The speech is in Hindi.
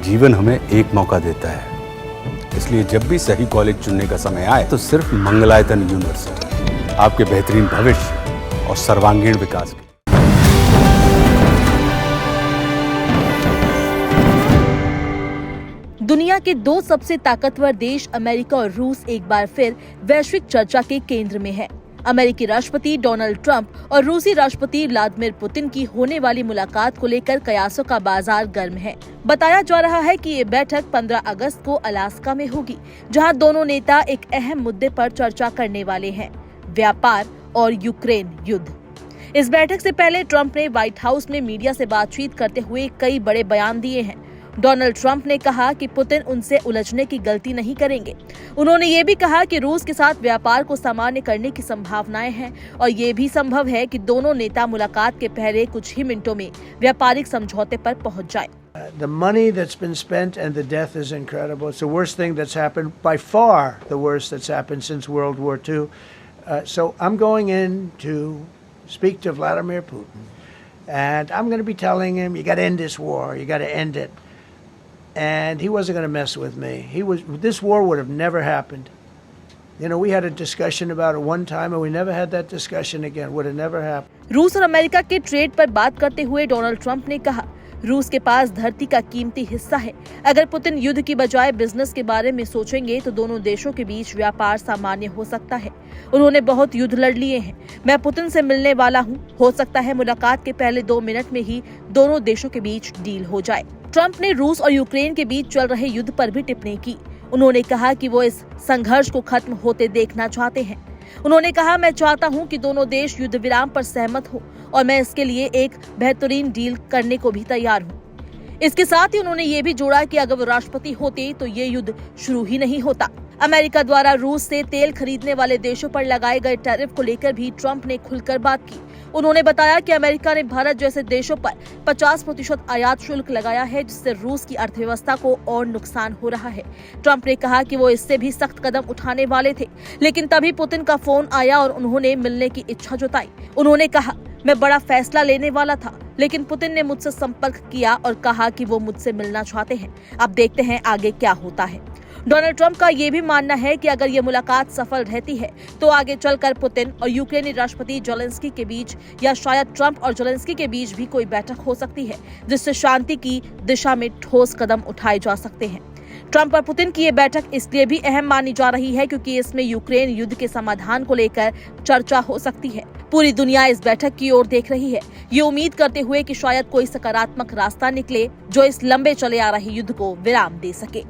जीवन हमें एक मौका देता है, इसलिए जब भी सही कॉलेज चुनने का समय आए तो सिर्फ मंगलायतन यूनिवर्सिटी आपके बेहतरीन भविष्य और सर्वांगीण विकास के। दुनिया के दो सबसे ताकतवर देश अमेरिका और रूस एक बार फिर वैश्विक चर्चा के केंद्र में है। अमेरिकी राष्ट्रपति डोनाल्ड ट्रंप और रूसी राष्ट्रपति व्लादिमीर पुतिन की होने वाली मुलाकात को लेकर कयासों का बाजार गर्म है। बताया जा रहा है कि ये बैठक 15 अगस्त को अलास्का में होगी, जहां दोनों नेता एक अहम मुद्दे पर चर्चा करने वाले हैं, व्यापार और यूक्रेन युद्ध। इस बैठक से पहले ट्रंप ने व्हाइट हाउस में मीडिया से बातचीत करते हुए कई बड़े बयान दिए हैं। डोनाल्ड ट्रंप ने कहा कि पुतिन उनसे उलझने की गलती नहीं करेंगे। उन्होंने ये भी कहा कि रूस के साथ व्यापार को सामान्य करने की संभावनाएं हैं और ये भी संभव है कि दोनों नेता मुलाकात के पहले कुछ ही मिनटों में व्यापारिक समझौते पर पहुंच जाएं। The money that's been spent and the death is incredible. It's the worst thing that's happened, by far the worst that's happened since World War II. So I'm going in to speak to Vladimir Putin, and I'm going to be telling him, you got to end this war, you got to end it. And he wasn't going to mess with me. This war would have never happened. You know, we had a discussion about it one time and we never had that discussion again. Would have never happened. रूस और अमेरिका के ट्रेड पर बात करते हुए डोनाल्ड ट्रंप ने कहा, रूस के पास धरती का कीमती हिस्सा है। अगर पुतिन युद्ध की बजाय बिजनेस के बारे में सोचेंगे तो दोनों देशों के बीच व्यापार सामान्य हो सकता है। उन्होंने बहुत युद्ध लड़ लिए हैं। मैं पुतिन से मिलने वाला हूं। हो सकता है मुलाकात के पहले 2 मिनट में ही दोनों देशों के बीच डील हो जाए। ट्रंप ने रूस और यूक्रेन के बीच चल रहे युद्ध पर भी टिप्पणी की। उन्होंने कहा कि वो इस संघर्ष को खत्म होते देखना चाहते हैं। उन्होंने कहा, मैं चाहता हूं कि दोनों देश युद्ध विराम पर सहमत हो और मैं इसके लिए एक बेहतरीन डील करने को भी तैयार हूं। इसके साथ ही उन्होंने ये भी जोड़ा कि अगर वो राष्ट्रपति होते तो ये युद्ध शुरू ही नहीं होता। अमेरिका द्वारा रूस से तेल खरीदने वाले देशों पर लगाए गए टैरिफ को लेकर भी ट्रंप ने खुलकर बात की। उन्होंने बताया कि अमेरिका ने भारत जैसे देशों पर 50% आयात शुल्क लगाया है, जिससे रूस की अर्थव्यवस्था को और नुकसान हो रहा है। ट्रंप ने कहा कि वो इससे भी सख्त कदम उठाने वाले थे, लेकिन तभी पुतिन का फोन आया और उन्होंने मिलने की इच्छा जताई। उन्होंने कहा, मैं बड़ा फैसला लेने वाला था, लेकिन पुतिन ने मुझसे संपर्क किया और कहा कि वो मुझसे मिलना चाहते हैं। अब देखते हैं आगे क्या होता है। डोनाल्ड ट्रंप का ये भी मानना है कि अगर ये मुलाकात सफल रहती है तो आगे चलकर पुतिन और यूक्रेनी राष्ट्रपति ज़ेलेंस्की के बीच या शायद ट्रंप और ज़ेलेंस्की के बीच भी कोई बैठक हो सकती है, जिससे शांति की दिशा में ठोस कदम उठाए जा सकते हैं। ट्रंप और पुतिन की ये बैठक इसलिए भी अहम मानी जा रही है क्योंकि इसमें यूक्रेन युद्ध के समाधान को लेकर चर्चा हो सकती है। पूरी दुनिया इस बैठक की ओर देख रही है, ये उम्मीद करते हुए कि शायद कोई सकारात्मक रास्ता निकले जो इस लंबे चले आ रहे युद्ध को विराम दे सके।